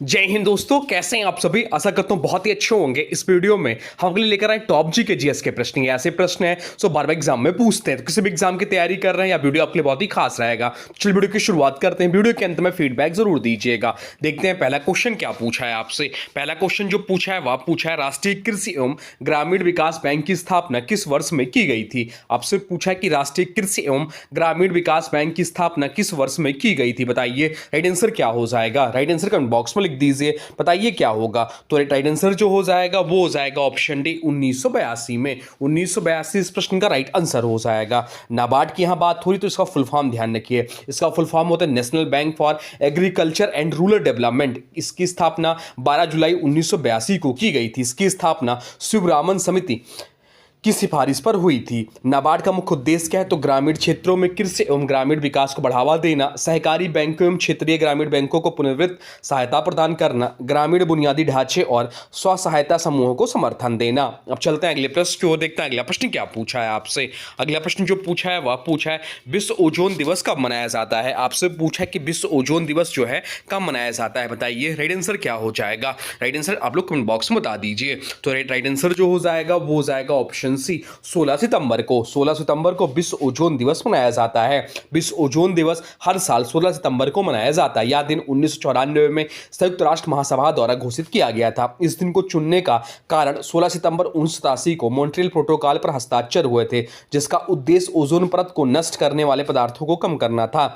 जय हिंद दोस्तों, कैसे हैं आप सभी। आशा करता हूं बहुत ही अच्छे होंगे। इस वीडियो में हम आपके लिए लेकर आए टॉप जी के जीएस के प्रश्न। ये ऐसे प्रश्न हैं जो बार बार एग्जाम में पूछते हैं। तो किसी भी एग्जाम की तैयारी कर रहे हैं या वीडियो आपके लिए बहुत ही खास रहेगा। चलिए वीडियो की शुरुआत करते हैं। वीडियो के अंत में फीडबैक जरूर दीजिएगा। देखते हैं पहला क्वेश्चन क्या पूछा है आपसे। पहला क्वेश्चन जो पूछा है वह पूछा है राष्ट्रीय कृषि एवं ग्रामीण विकास बैंक की स्थापना किस वर्ष में की गई थी। आपसे पूछा है कि राष्ट्रीय कृषि एवं ग्रामीण विकास बैंक की स्थापना किस वर्ष में की गई थी। बताइए राइट आंसर क्या हो जाएगा। राइट आंसर कमेंट बॉक्स में लिख दीजिए। बताइए क्या होगा। तो राइट आंसर जो हो जाएगा वो हो जाएगा ऑप्शन डी 1982 में। 1982 इस प्रश्न का राइट आंसर हो जाएगा। नाबार्ड की यहां बात हो रही तो इसका फुल फॉर्म ध्यान रखिए। इसका फुल फॉर्म होता है national bank for agriculture and rural development. इसकी स्थापना 12 जुलाई 1982 को की गई थी। इसकी स्थापना शिवरामन समिति की सिफारिश पर हुई थी। नाबार्ड का मुख्य उद्देश्य क्या है तो ग्रामीण क्षेत्रों में कृषि एवं ग्रामीण विकास को बढ़ावा देना, सहकारी बैंकों एवं क्षेत्रीय ग्रामीण बैंकों को पुनर्वित्त सहायता प्रदान करना, ग्रामीण बुनियादी ढांचे और स्व सहायता समूहों को समर्थन देना। अब चलते हैं अगले प्रश्न की ओर। देखते हैं अगला प्रश्न क्या पूछा है आपसे। अगला प्रश्न जो पूछा है वह पूछा है विश्व ओजोन दिवस कब मनाया जाता है। आपसे पूछा है कि विश्व ओजोन दिवस जो है कब मनाया जाता है। बताइए राइट आंसर क्या हो जाएगा। राइट आंसर आप लोग कमेंट बॉक्स में बता दीजिए। तो राइट आंसर जो हो जाएगा वो हो जाएगा ऑप्शन सी 16 सितंबर को। 16 सितंबर को विश्व ओजोन दिवस मनाया जाता है। विश्व ओजोन दिवस हर साल 16 सितंबर को मनाया जाता है। यह दिन 1994 में संयुक्त राष्ट्र महासभा द्वारा घोषित किया गया था। इस दिन को चुनने का कारण 16 सितंबर 1987 को मॉन्ट्रियल प्रोटोकॉल पर हस्ताक्षर हुए थे, जिसका उद्देश्य ओजोन परत को नष्ट करने वाले पदार्थों को कम करना था।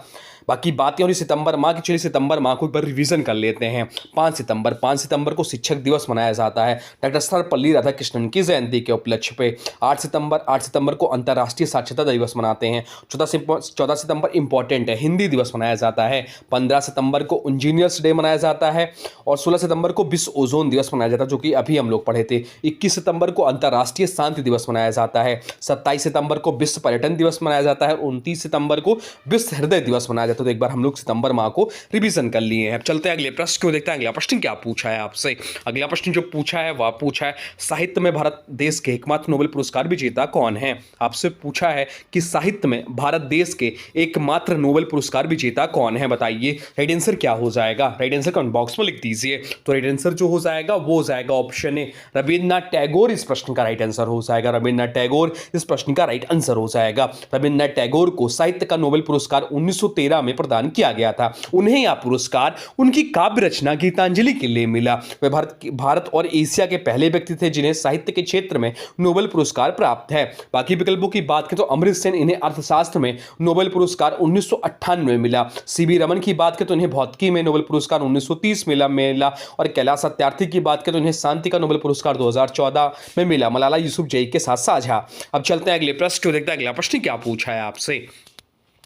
बाकी बातें हो रही सितंबर माह की। चलिए सितंबर माह को एक बार रिवीजन कर लेते हैं। 5 सितंबर को शिक्षक दिवस मनाया जाता है डॉक्टर सर्वपल्ली राधाकृष्णन की जयंती के उपलक्ष्य पे। 8 सितंबर को अंतर्राष्ट्रीय साक्षरता दिवस मनाते हैं। 14 सितंबर इंपॉर्टेंट है, हिंदी दिवस मनाया जाता है। 15 सितंबर को इंजीनियर्स डे मनाया जाता है और 16 सितंबर को विश्व ओजोन दिवस मनाया जाता है, जो कि अभी हम लोग पढ़े थे। 21 सितंबर को अंतर्राष्ट्रीय शांति दिवस मनाया जाता है। 27 सितंबर को विश्व पर्यटन दिवस मनाया जाता है। 29 सितंबर को विश्व हृदय दिवस मनाया जाता है। तो एक बार हम लोग सितंबर माह को रिवीजन कर लिए हैं। अब चलते हैं अगले प्रश्न को। देखते हैं अगला प्रश्न क्या पूछा है आपसे। अगला प्रश्न जो पूछा है वह पूछा है साहित्य में भारत देश के एकमात्र नोबेल पुरस्कार विजेता कौन है। आपसे पूछा है कि साहित्य में भारत देश के एकमात्र नोबेल पुरस्कार विजेता कौन है। बताइए राइट आंसर क्या हो जाएगा। राइट आंसर कमेंट बॉक्स में लिख दीजिए। तो राइट आंसर जो हो जाएगा वो हो जाएगा ऑप्शन ए रविन्द्रनाथ टैगोर। इस प्रश्न का राइट आंसर हो जाएगा रविन्द्रनाथ टैगोर। इस प्रश्न का राइट आंसर हो जाएगा। रविन्द्रनाथ टैगोर को साहित्य का नोबेल पुरस्कार 1913 में प्रदान किया गया था। उन्हें यह पुरस्कार उनकी काव्य रचना गीतांजलि के लिए मिला। वे भारत और एशिया के पहले व्यक्ति थे जिन्हें साहित्य के क्षेत्र में नोबेल पुरस्कार प्राप्त है। बाकी विकल्पों की बात करें तो अमृत सेन, इन्हें अर्थशास्त्र में नोबेल पुरस्कार 1998 में मिला। सीवी रमन की बात करें तो इन्हें भौतिकी में नोबेल पुरस्कार 1930 मिला और कैलाश सत्यार्थी की बात करें तो इन्हें शांति का नोबेल पुरस्कार 2014 में मिला, मलाला यूसुफजई के साथ साझा। अब चलते हैं अगले प्रश्न को। देखते हैं अगला प्रश्न क्या पूछा है आपसे।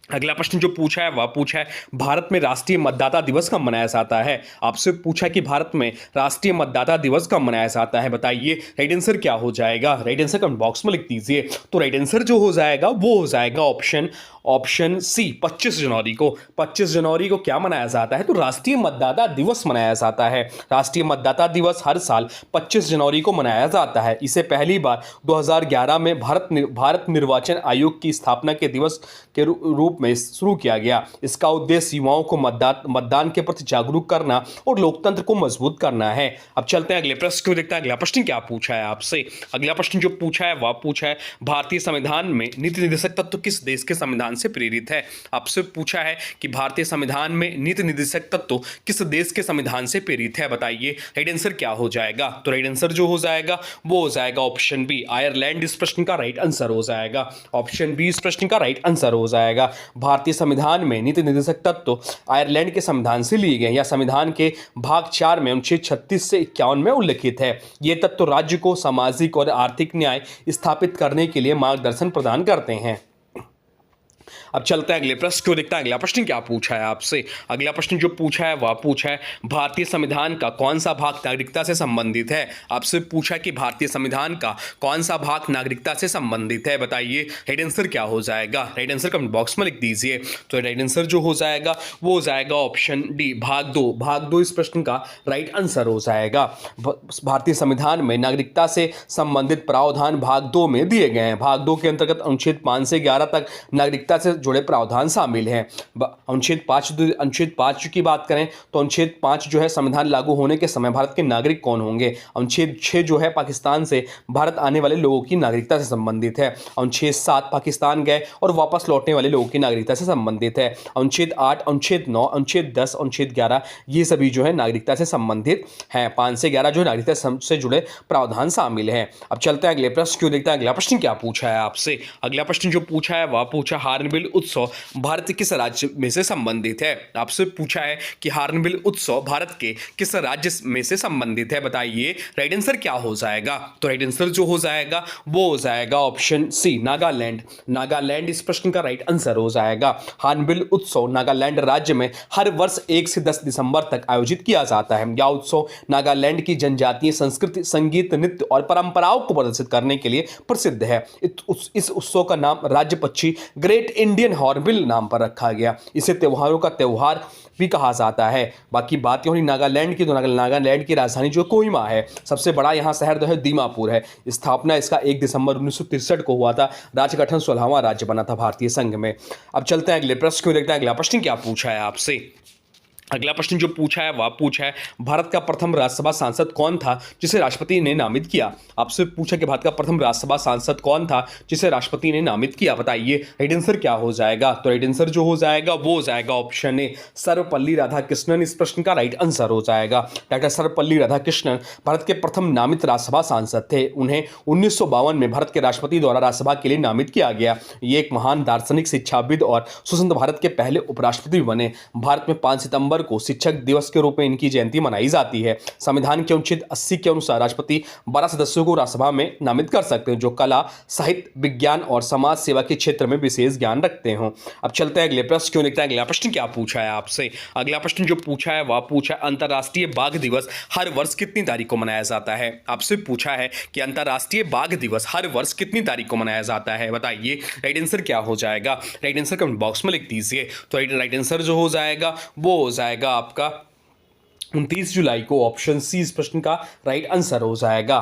अगला प्रश्न जो पूछा है वह पूछा है भारत में राष्ट्रीय मतदाता दिवस कब मनाया जाता है। आपसे पूछा है कि भारत में राष्ट्रीय मतदाता दिवस कब मनाया जाता है। बताइए राइट आंसर क्या हो जाएगा। राइट आंसर कमेंट बॉक्स में लिख दीजिए। तो राइट आंसर जो हो जाएगा वो हो जाएगा ऑप्शन सी 25 जनवरी को। 25 जनवरी को क्या मनाया जाता है तो राष्ट्रीय मतदाता दिवस मनाया जाता है। राष्ट्रीय मतदाता दिवस हर साल 25 जनवरी को मनाया जाता है। इसे पहली बार 2011 में भारत निर्वाचन आयोग की स्थापना के दिवस के रूप में शुरू किया गया। इसका उद्देश्य युवाओं को मतदान के प्रति जागरूक करना और लोकतंत्र को मजबूत करना है। अब चलते हैं अगले प्रश्न को। देखते हैं अगला प्रश्न क्या पूछा है आपसे। अगला प्रश्न जो पूछा है वह पूछा है भारतीय संविधान में नीति निर्देशक तत्व किस देश के संविधान से प्रेरित है। आपसे पूछा है कि भारतीय संविधान में नीति निर्देशक तत्व किस देश के संविधान से प्रेरित है। बताइए राइट आंसर क्या हो जाएगा। तो राइट आंसर जो हो जाएगा वो हो जाएगा ऑप्शन बी आयरलैंड। इस प्रश्न का राइट आंसर हो जाएगा ऑप्शन बी। इस प्रश्न का राइट आंसर हो जाएगा। भारतीय संविधान में नीति निर्देशक तत्व आयरलैंड के संविधान से लिए गए या संविधान के भाग 4 में अनुच्छेद 36 से 51 में उल्लिखित है। ये तत्व राज्य को सामाजिक और आर्थिक न्याय स्थापित करने के लिए मार्गदर्शन प्रदान करते हैं। अब चलते हैं अगले प्रश्न को। देखते हैं अगला प्रश्न क्या पूछा है आपसे। अगला प्रश्न जो पूछा है वह पूछा है भारतीय संविधान का कौन सा भाग नागरिकता से संबंधित है। आपसे पूछा कि भारतीय संविधान का कौन सा भाग नागरिकता से संबंधित है। बताइए राइट आंसर क्या हो जाएगा। राइट आंसर कमेंट बॉक्स में लिख दीजिए। तो राइट आंसर जो हो जाएगा वो हो जाएगा ऑप्शन डी भाग 2। भाग 2 इस प्रश्न का राइट आंसर हो जाएगा। भारतीय संविधान में नागरिकता से संबंधित प्रावधान भाग 2 में दिए गए हैं। भाग 2 के अंतर्गत अनुच्छेद 5 से 11 तक नागरिकता से जुड़े प्रावधान शामिल हैं। अनुच्छेद 5 की बात करें तो अनुच्छेद 5 जो है संविधान लागू होने के समय भारत के नागरिक कौन होंगे। अनुच्छेद 6 जो है पाकिस्तान से भारत आने वाले लोगों की नागरिकता से संबंधित है। अनुच्छेद 7 पाकिस्तान गए और वापस लौटने वाले लोगों की नागरिकता से संबंधित है। अनुच्छेद 8, अनुच्छेद 9, अनुच्छेद 10, अनुच्छेद 11 ये सभी जो है नागरिकता से संबंधित हैं। 5 से 11 जो नागरिकता से जुड़े प्रावधान शामिल हैं। अब चलते हैं अगले प्रश्न क्यों देखते हैं अगला प्रश्न क्या पूछा है आपसे। अगला प्रश्न जो पूछा है वह पूछा हार्नबिल उत्सव भारत के किस राज्य में से संबंधित है। आपसे पूछा है कि हार्नबिल उत्सव भारत के किस राज्य में से संबंधित है, बताइए राइट आंसर क्या हो जाएगा। तो राइट आंसर जो हो जाएगा वो हो जाएगा ऑप्शन सी नागालैंड। नागालैंड इस प्रश्न का राइट आंसर हो जाएगा। हार्नबिल उत्सव नागालैंड राज्य में हर वर्ष 1 से 10 दिसंबर तक आयोजित किया जाता है। यह उत्सव नागालैंड की जनजातीय संस्कृति, संगीत, नृत्य और परंपराओं को प्रदर्शित करने के लिए प्रसिद्ध है। इस उत्सव का नाम राज्य पक्षी ग्रेट इंडियन हॉर्नबिल नाम पर रखा गया। इसे त्योहारों का त्योहार भी कहा जाता है। बाकी बात होनी नागालैंड की, तो नागालैंड की राजधानी जो कोहिमा है, सबसे बड़ा यहाँ शहर जो है दीमापुर है। स्थापना इसका 1 दिसंबर 1963 को हुआ था। राज्य गठन 16वां राज्य बना था भारतीय संघ में। अब चलते हैं अगले प्रश्न को देखते हैं अगला प्रश्न क्या पूछा है आपसे। अगला प्रश्न जो पूछा है वह पूछा है भारत का प्रथम राज्यसभा सांसद कौन था जिसे राष्ट्रपति ने नामित किया। आपसे पूछा कि भारत का प्रथम राज्यसभा सांसद कौन था जिसे राष्ट्रपति ने नामित किया, बताइए राइट आंसर क्या हो जाएगा। तो राइट आंसर जो हो जाएगा वो हो जाएगा ऑप्शन ए सर्वपल्ली राधाकृष्णन। इस प्रश्न का राइट आंसर हो जाएगा। डॉक्टर सर्वपल्ली राधाकृष्णन भारत के प्रथम नामित राज्यसभा सांसद थे। उन्हें 1952 में भारत के राष्ट्रपति द्वारा राज्यसभा के लिए नामित किया गया। ये एक महान दार्शनिक, शिक्षाविद और स्वतंत्र भारत के पहले उपराष्ट्रपति बने। भारत में 5 सितंबर को शिक्षक दिवस के रूप में इनकी जयंती मनाई जाती है। संविधान के अनुच्छेद 80 के अनुसार राष्ट्रपति 12 सदस्यों को राज्यसभा में नामित कर सकते हैं जो कला, साहित्य, विज्ञान और समाज सेवा के क्षेत्र में विशेष ज्ञान रखते हो। अब चलते हैं अगले प्रश्न क्यों देखते हैं अगला प्रश्न क्या पूछा है आपसे। अगला प्रश्न जो पूछा है वह पूछा है अंतर्राष्ट्रीय बाघ दिवस हर वर्ष कितनी तारीख को मनाया जाता है। आपसे पूछा है कि अंतर्राष्ट्रीय बाघ दिवस हर वर्ष कितनी तारीख को मनाया जाता है, बताइए राइट आंसर क्या हो जाएगा। राइट आंसर कमेंट बॉक्स में लिख दीजिए। तो राइट आंसर जो हो जाएगा वो हो जाएगा आपका 29 जुलाई को। ऑप्शन सी इस प्रश्न का राइट आंसर हो जाएगा।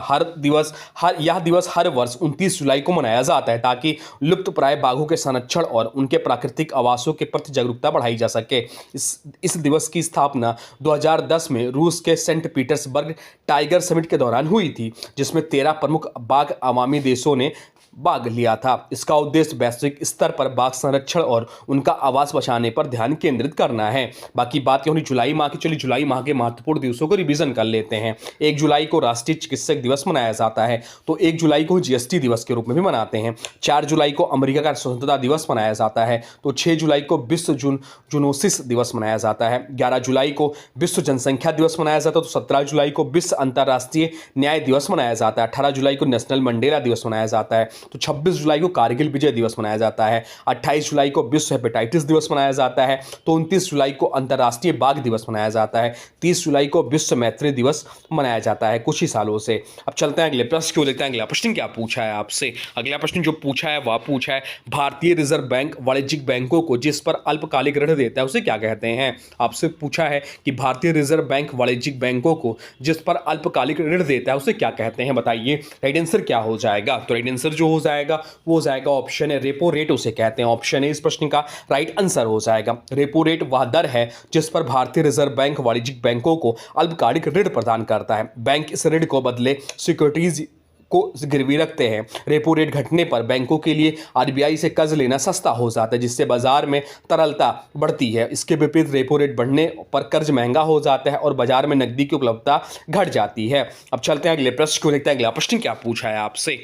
यह दिवस हर वर्ष 29 जुलाई को मनाया जाता है ताकि लुप्तप्राय बाघों के संरक्षण और उनके प्राकृतिक आवासों के प्रति जागरूकता बढ़ाई जा सके। इस दिवस की स्थापना 2010 में रूस के सेंट पीटर्सबर्ग टाइगर समिट के दौरान हुई थी, जिसमें 13 प्रमुख बाघ अवामी देशों ने भाग लिया था। इसका उद्देश्य वैश्विक स्तर पर बाघ संरक्षण और उनका आवास बचाने पर ध्यान केंद्रित करना है। बाकी बात ये होनी जुलाई माह की। चलिए जुलाई माह के महत्वपूर्ण दिवसों को रिवीजन कर लेते हैं। 1 जुलाई को राष्ट्रीय चिकित्सक दिवस मनाया जाता है, तो 1 जुलाई को जीएसटी दिवस के रूप में भी मनाते हैं। 4 जुलाई को अमेरिका का स्वतंत्रता दिवस मनाया जाता है, तो 6 जुलाई को विश्व जूनोसिस दिवस मनाया जाता है। 11 जुलाई को विश्व जनसंख्या दिवस मनाया जाता है, तो 17 जुलाई को विश्व अंतर्राष्ट्रीय न्याय दिवस मनाया जाता है। 18 जुलाई को नेशनल मंडेला दिवस मनाया जाता है, तो 26 जुलाई को कारगिल विजय दिवस मनाया जाता है। 28 जुलाई को विश्व हेपेटाइटिस दिवस मनाया जाता है, तो 29 जुलाई को अंतर्राष्ट्रीय बाघ दिवस मनाया जाता है। 30 जुलाई को विश्व मैत्री दिवस मनाया जाता है कुछ ही सालों से। अब चलते हैं अगले प्रश्न को देखते हैं अगला प्रश्न क्या पूछा है आपसे। अगला प्रश्न जो पूछा है वह पूछा है भारतीय रिजर्व बैंक वाणिज्यिक बैंकों को जिस पर अल्पकालिक ऋण देता है उसे क्या कहते हैं। आपसे पूछा है कि भारतीय रिजर्व बैंक वाणिज्यिक बैंकों को जिस पर अल्पकालिक ऋण देता है उसे क्या कहते हैं, बताइए राइट आंसर क्या हो जाएगा। तो राइट आंसर जो हो जाएगा वो हो जाएगा ऑप्शन है रेपो रेट उसे कहते हैं। ऑप्शन है इस प्रश्न का राइट आंसर हो जाएगा। रेपो रेट वह दर है जिस पर भारतीय रिजर्व बैंक वाणिज्यिक बैंकों को अल्पकालिक ऋण प्रदान करता है। बैंक इस ऋण को बदले सिक्योरिटीज को गिरवी रखते हैं। रेपो रेट घटने पर बैंकों के लिए आरबीआई से कर्ज लेना सस्ता हो जाता है, जिससे बाजार में तरलता बढ़ती है। इसके विपरीत रेपो रेट बढ़ने पर कर्ज महंगा हो जाता है और बाजार में नकदी की उपलब्धता घट जाती है। अब चलते हैं अगले प्रश्न को देखते हैं अगला प्रश्न क्या पूछा है आपसे।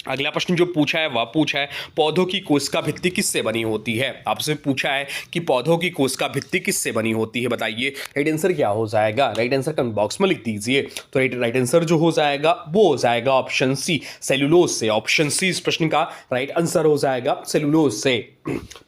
अगला प्रश्न जो पूछा है वह पूछा है पौधों की कोशिका भित्ति किससे बनी होती है। आपसे पूछा है कि पौधों की कोशिका भित्ति किससे बनी होती है, बताइए राइट आंसर क्या हो जाएगा। राइट आंसर कमेंट बॉक्स में लिख दीजिए। तो राइट आंसर जो हो जाएगा वो हो जाएगा ऑप्शन सी सेलुलोज से। ऑप्शन सी इस प्रश्न का राइट आंसर हो जाएगा सेलुलोज से।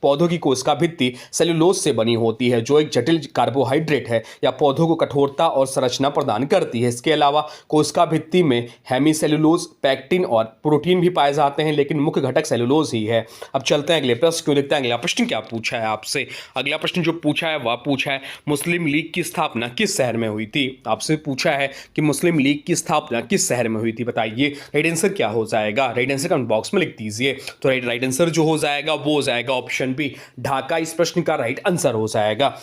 पौधों की कोशिका भित्ति सेलुलोज से बनी होती है, जो एक जटिल कार्बोहाइड्रेट है या पौधों को कठोरता और संरचना प्रदान करती है। इसके अलावा कोशिका भित्ति में हेमीसेलुलोज, पैक्टिन और प्रोटीन भी पाए जाते हैं, लेकिन मुख्य घटक सेलुलोज ही है। अब चलते हैं अगले प्रश्न को देखते हैं। अगला प्रश्न क्या पूछा है आपसे। अगला प्रश्न जो पूछा है वह पूछा है मुस्लिम लीग की स्थापना किस शहर में हुई थी। आपसे पूछा है कि मुस्लिम लीग की स्थापना किस शहर में हुई थी, बताइए राइट आंसर क्या हो जाएगा। राइट आंसर कमेंट बॉक्स में लिख दीजिए। तो राइट आंसर जो हो जाएगा वो हो जाएगा ऑप्शन बी, ढाका इस प्रश्न का राइट आंसर हो जाएगा।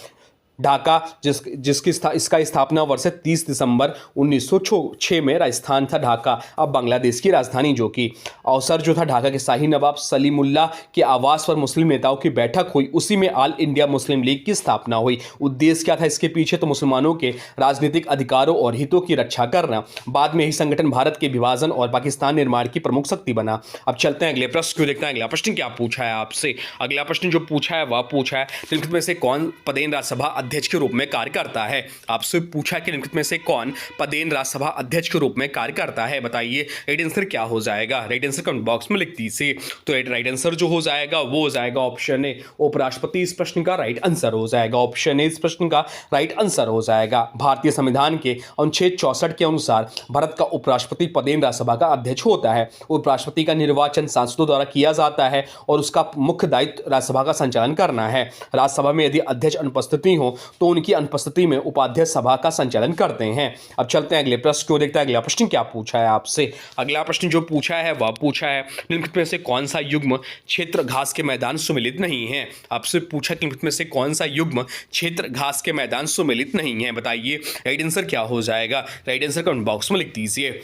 ढाका इसका स्थापना वर्ष 30 दिसंबर 1906 में राजस्थान था ढाका, अब बांग्लादेश की राजधानी, जो कि अवसर जो था ढाका के शाही नवाब सलीमुल्लाह के आवास पर मुस्लिम नेताओं की बैठक हुई, उसी में ऑल इंडिया मुस्लिम लीग की स्थापना हुई। उद्देश्य क्या था इसके पीछे, तो मुसलमानों के राजनीतिक अधिकारों और हितों की रक्षा करना। बाद में ही संगठन भारत के विभाजन और पाकिस्तान निर्माण की प्रमुख शक्ति बना। अब चलते हैं अगले प्रश्न को देखते हैं। अगला प्रश्न क्या पूछा है आपसे। अगला प्रश्न जो पूछा है वह पूछा है निम्नलिखित में से कौन पदेन राज्यसभा अध्यक्ष के रूप में कार्य करता है। आपसे पूछा कि निम्नलिखित में से कौन पदेन राज्यसभा अध्यक्ष के रूप में कार्य करता है, बताइए राइट आंसर क्या हो जाएगा। राइट आंसर कमेंट बॉक्स में लिख दीजिए। तो राइट आंसर जो हो जाएगा वो हो जाएगा ऑप्शन ए, उपराष्ट्रपति इस प्रश्न का राइट आंसर हो जाएगा। ऑप्शन ए इस प्रश्न का राइट आंसर हो जाएगा। भारतीय संविधान के अनुच्छेद 64 के अनुसार भारत का उपराष्ट्रपति पदेन राज्यसभा का अध्यक्ष होता है। उपराष्ट्रपति का निर्वाचन सांसदों द्वारा किया जाता है और उसका मुख्य दायित्व राज्यसभा का संचालन करना है। राज्यसभा में यदि अध्यक्ष अनुपस्थिति हो तो उनकी अनुपस्थिति में उपाध्यक्ष सभा का संचालन करते हैं। अब चलते हैं अगले प्रश्न को देखते हैं। अगला प्रश्न क्या पूछा है आपसे। अगला प्रश्न जो पूछा है वह पूछा है निम्नलिखित में से कौन सा युग्म क्षेत्र घास के मैदान सुमेलित नहीं है। आपसे पूछा कि निम्नलिखित में से कौन सा युग्म क्षेत्र घास के मैदान सुमेलित नहीं है, बताइए राइट आंसर क्या हो जाएगा। राइट आंसर कमेंट बॉक्स में लिख दीजिए।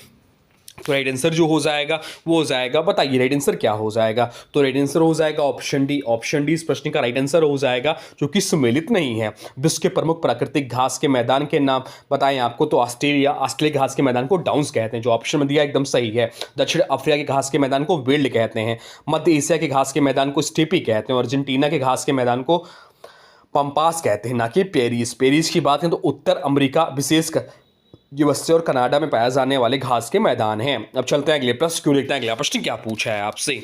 तो राइट आंसर जो हो जाएगा वो हो जाएगा, बताइए राइट आंसर क्या हो जाएगा। तो राइट आंसर हो जाएगा ऑप्शन डी। ऑप्शन डी इस प्रश्न का राइट आंसर हो जाएगा, जो कि सुमेलित नहीं है। विश्व के प्रमुख प्राकृतिक घास के मैदान के नाम बताएं आपको, तो ऑस्ट्रेलिया घास के मैदान को डाउन्स कहते हैं, जो ऑप्शन में दिया एकदम सही है। दक्षिण अफ्रीका के घास के मैदान को वेल्ड कहते हैं। मध्य एशिया के घास के मैदान को स्टेपी कहते हैं और अर्जेंटीना के घास के मैदान को पंपास कहते हैं, ना कि पेरिस। पेरिस की बात करें तो उत्तर अमेरिका विशेषकर यूएसए और कनाडा में पाए जाने वाले घास के मैदान हैं। अब चलते हैं अगले प्रश्न क्यों देखते हैं। अगला प्रश्न क्या पूछा है आपसे।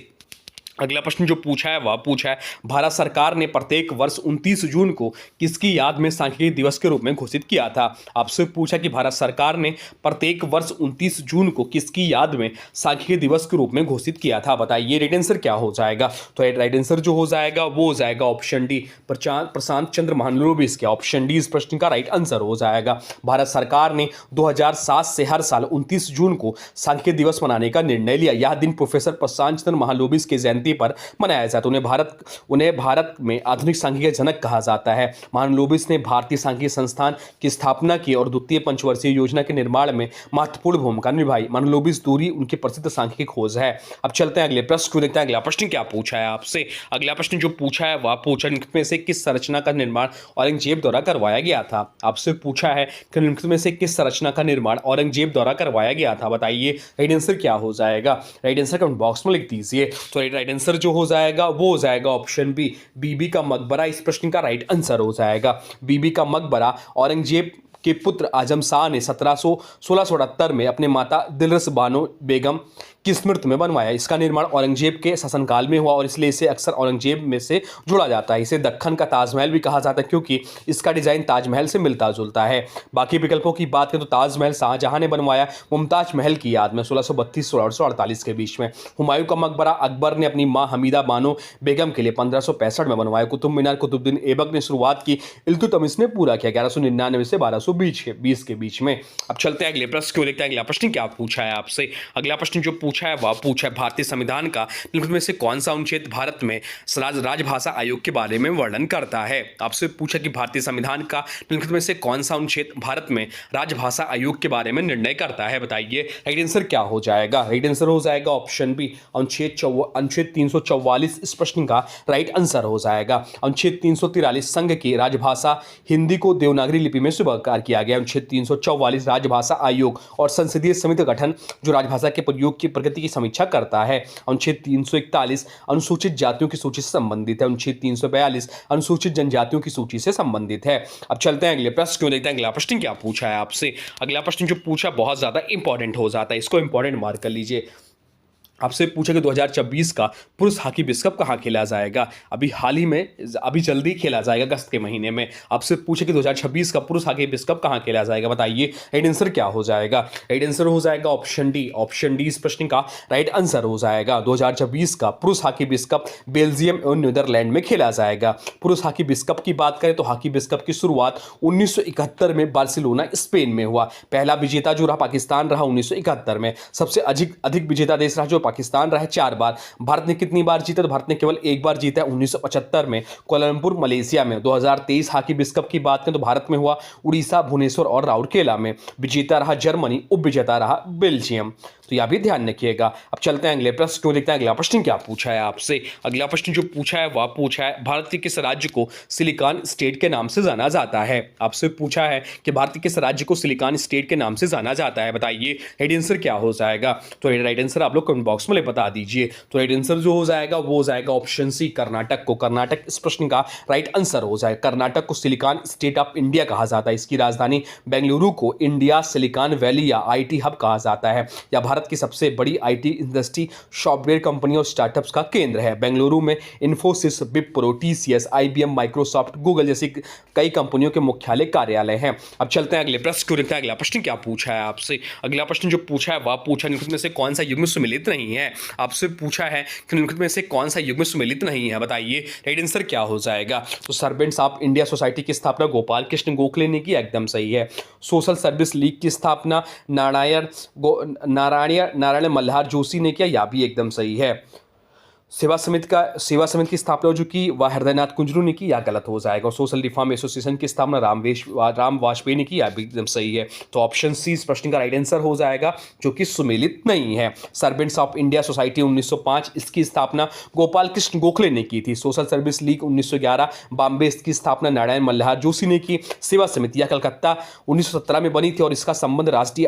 अगला प्रश्न जो पूछा है वह पूछा है भारत सरकार ने प्रत्येक वर्ष 29 जून को किसकी याद में सांख्यिकी दिवस के रूप में घोषित किया था। आपसे पूछा कि भारत सरकार ने प्रत्येक वर्ष 29 जून को किसकी याद में सांख्यिकी दिवस के रूप में घोषित किया था, बताइए राइट आंसर क्या हो जाएगा। तो राइट आंसर जो हो जाएगा वो हो जाएगा ऑप्शन डी, प्रशांत चंद्र महालनोबिस के। ऑप्शन डी इस प्रश्न का राइट आंसर हो जाएगा। भारत सरकार ने 2007 से हर साल 29 जून को सांख्यिकी दिवस मनाने का निर्णय लिया। यह दिन प्रोफेसर प्रशांत चंद्र महालनोबिस के जयंती पर मनाया जाता है। उन्हें भारत में आधुनिक सांख्यिकी के जनक कहा जाता है। महालनोबिस ने भारतीय सांख्यिकी संस्थान की स्थापना की और द्वितीय पंचवर्षीय योजना के निर्माण में महत्वपूर्ण भूमिका निभाई। महालनोबिस दूरी उनकी प्रसिद्ध सांख्यिकी खोज है। अब चलते हैं अगले प्रश्न को देखते हैं। अगला प्रश्न क्या पूछा है आपसे। अगला प्रश्न जो पूछा है वह पूछा निम्नलिखित में से किस संरचना का निर्माण औरंगजेब द्वारा करवाया गया था। आपसे पूछा है कि निम्नलिखित में से किस संरचना का निर्माण औरंगजेब द्वारा करवाया गया था, बताइए राइट आंसर क्या हो जाएगा। राइट आंसर कमेंट बॉक्स में लिख दीजिए। तो राइट आंसर जो हो जाएगा वो हो जाएगा ऑप्शन बी, बीबी का मकबरा इस प्रश्न का राइट आंसर हो जाएगा। बीबी का मकबरा औरंगजेब के पुत्र आजम शाह ने 1678 में अपने माता दिलरस बानो बेगम की स्मृति में बनवाया। इसका निर्माण औरंगजेब के शासनकाल में हुआ और इसलिए इसे अक्सर औरंगजेब में से जोड़ा जाता है। इसे दक्कन का ताजमहल भी कहा जाता है क्योंकि इसका डिजाइन ताजमहल से मिलता जुलता है। बाकी विकल्पों की बात करें तो ताजमहल शाहजहां ने बनवाया मुमताज महल की याद में 1632-1648 के बीच में। हुमायूं का मकबरा अकबर ने अपनी मां हमीदा बानो बेगम के लिए 1565 में बनवाया। कुतुब मीनार कुतुबुद्दीन ऐबक ने शुरुआत की, इल्तुतमिश ने पूरा किया 1199 से 1220 के बीच में। अब चलते हैं अगले प्रश्न को देखते हैं। अगला प्रश्न क्या पूछा है आपसे। अगला प्रश्न जो पूछा है वह पूछा है भारतीय संविधान का निम्नलिखित में से कौन सा अनुच्छेद भारत में राजभाषा आयोग के बारे में वर्णन करता है। आपसे पूछा कि भारतीय संविधान का निम्नलिखित में से कौन सा अनुच्छेद भारत में राजभाषा आयोग के बारे में निर्णय करता है, बताइए राइट आंसर क्या हो जाएगा। राइट आंसर हो जाएगा ऑप्शन बी, अनुच्छेद 344 इस प्रश्न का राइट आंसर हो जाएगा। अनुच्छेद 343 संघ की राजभाषा हिंदी को देवनागरी लिपि में स्वीकार किया गया। अनुच्छेद 344 राजभाषा आयोग और संसदीय समिति गठन जो राजभाषा के प्रयोग की प्रगति की समीक्षा करता है। अनुच्छेद 341 अनुसूचित जातियों की सूची से संबंधित है। अनुच्छेद 342 अनुसूचित जनजातियों की सूची से संबंधित है। अब चलते हैं अगले प्रश्न क्यों देखते हैं। अगला प्रश्न क्या पूछा है आपसे। अगला प्रश्न जो पूछा बहुत ज्यादा इंपॉर्टेंट हो जाता है, इसको इंपॉर्टेंट मार्क कर लीजिए। आपसे पूछा कि 2026 का पुरुष हॉकी विश्व कप कहाँ खेला जाएगा। अभी हाल ही में अभी जल्दी खेला जाएगा अगस्त के महीने में। आपसे पूछा कि 2026 का पुरुष हॉकी विश्व कप कहाँ खेला जाएगा, बताइए राइट आंसर क्या हो जाएगा। राइट आंसर हो जाएगा ऑप्शन डी। ऑप्शन डी इस प्रश्न का राइट आंसर हो जाएगा। 2026 का पुरुष हॉकी विश्व कप बेल्जियम और नीदरलैंड में खेला जाएगा। पुरुष हॉकी विश्व कप की बात करें तो हॉकी विश्व कप की शुरुआत 1971 में बार्सिलोना स्पेन में हुआ। पहला विजेता जो रहा पाकिस्तान रहा 1971 में। सबसे अधिक विजेता देश रहा जो पाकिस्तान रहा 4 बार। भारत ने कितनी बार जीता, तो भारत ने केवल 1 बार जीता है 1975 में कोलंबपुर मलेशिया में। 2023 हॉकी विश्व कप की बात करें तो भारत में हुआ उड़ीसा, भुवनेश्वर और राउरकेला में। विजेता रहा जर्मनी, उप विजेता रहा बेल्जियम। तो यह भी ध्यान रखिएगा। अब चलते हैं अगले प्रश्न को, देखते हैं अगला प्रश्न क्या पूछा है आपसे। अगला प्रश्न जो पूछा है वह पूछा है भारत के किस राज्य को सिलिकॉन स्टेट के नाम से जाना जाता है। आपसे पूछा है कि भारत के किस राज्य को सिलिकॉन स्टेट के नाम से जाना जाता है, बताइए राइट आंसर क्या हो जाएगा। तो राइट आंसर आप लोग कमेंट बॉक्स में बता दीजिए। तो राइट आंसर जो हो जाएगा वो हो जाएगा ऑप्शन सी, कर्नाटक को। कर्नाटक इस प्रश्न का राइट आंसर हो जाएगा। कर्नाटक को सिलिकॉन स्टेट ऑफ इंडिया कहा जाता है। इसकी राजधानी बेंगलुरु को इंडिया सिलिकॉन वैली या आईटी हब कहा जाता है। या भारत की सबसे बड़ी आईटी इंडस्ट्री, सॉफ्टवेयर कंपनी और स्टार्टअप्स का केंद्र है। बेंगलुरु में Infosys, Wipro, TCS, IBM, Microsoft, Google जैसी कई कंपनियों के मुख्यालय कार्यालय हैं। अब चलते हैं अगले प्रश्न को, देखते हैं अगला प्रश्न क्या पूछा है आपसे। अगला प्रश्न जो पूछा है वह पूछा निम्नलिखित में से कौन सा युग्म सुमेलित नहीं है। आपसे पूछा है कि निम्नलिखित में से कौन सा युग्म सुमेलित नहीं है, बताइए राइट आंसर क्या हो जाएगा। तो सर्वेंट्स ऑफ इंडिया सोसाइटी की स्थापना गोपाल कृष्ण गोखले ने की, एकदम सही है। सोशल सर्विस लीग की स्थापना नारायण मल्हार जोशी ने किया, यह भी एकदम सही है। सेवा समिति की स्थापना जो की वह हृदयनाथ कुंजरू ने की, या गलत हो जाएगा। और सोशल रिफॉर्म एसोसिएशन की स्थापना राम वाजपेयी ने की, या भी एकदम सही है। तो ऑप्शन सी इस प्रश्न का राइट आंसर हो जाएगा जो कि सुमेलित नहीं है। सर्वेंट्स ऑफ इंडिया सोसाइटी 1905, इसकी स्थापना गोपाल कृष्ण गोखले ने की थी। सोशल सर्विस लीग 1911, बॉम्बे, इसकी स्थापना नारायण मल्हार जोशी ने की। सेवा समिति यह कलकत्ता 1917 में बनी थी और इसका संबंध राष्ट्रीय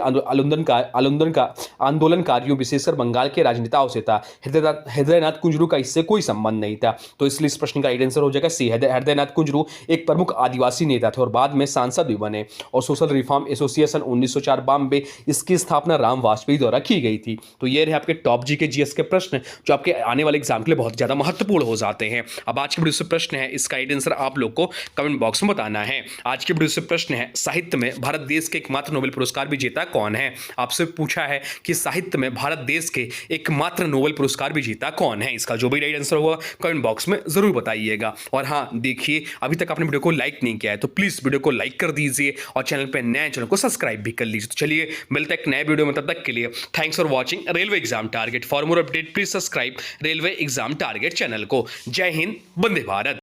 आंदोलनकारियों विशेषकर बंगाल के राजनेताओं से था। हृदयनाथ कुंजरू का इससे कोई संबंध नहीं था। तो इसलिए इस प्रश्न का राइट आंसर हो जाएगा सी। हृदयनाथ कुंजरू एक प्रमुख आदिवासी नेता थे और बाद में सांसद भी बने। और सोशल रिफॉर्म एसोसिएशन 1904 बॉम्बे, इसकी स्थापना राम वाजपेयी द्वारा की गई थी। तो ये रहे आपके टॉप जी के जीएस के प्रश्न जो आपके आने वाले एग्जाम के लिए बहुत ज्यादा महत्वपूर्ण हो जाते हैं। अब आज के वीडियो से प्रश्न है, इसका राइट आंसर आप लोग को कमेंट बॉक्स में बताना है। आज के वीडियो से प्रश्न है, साहित्य में भारत देश के एकमात्र नोबेल पुरस्कार विजेता कौन है। आपसे पूछा है कि साहित्य में भारत देश के एकमात्र नोबेल पुरस्कार विजेता कौन है। इसका जो भी राइट आंसर होगा कमेंट बॉक्स में जरूर बताइएगा। और हाँ देखिए, अभी तक आपने वीडियो को लाइक नहीं किया है तो प्लीज वीडियो को लाइक कर दीजिए और चैनल पे नए चैनल को सब्सक्राइब भी कर लीजिए। तो चलिए मिलते हैं एक नए वीडियो में, तब तक के लिए thanks for watching railway exam target. For more update please subscribe railway exam target channel को। जय हिंद, वंदे भारत।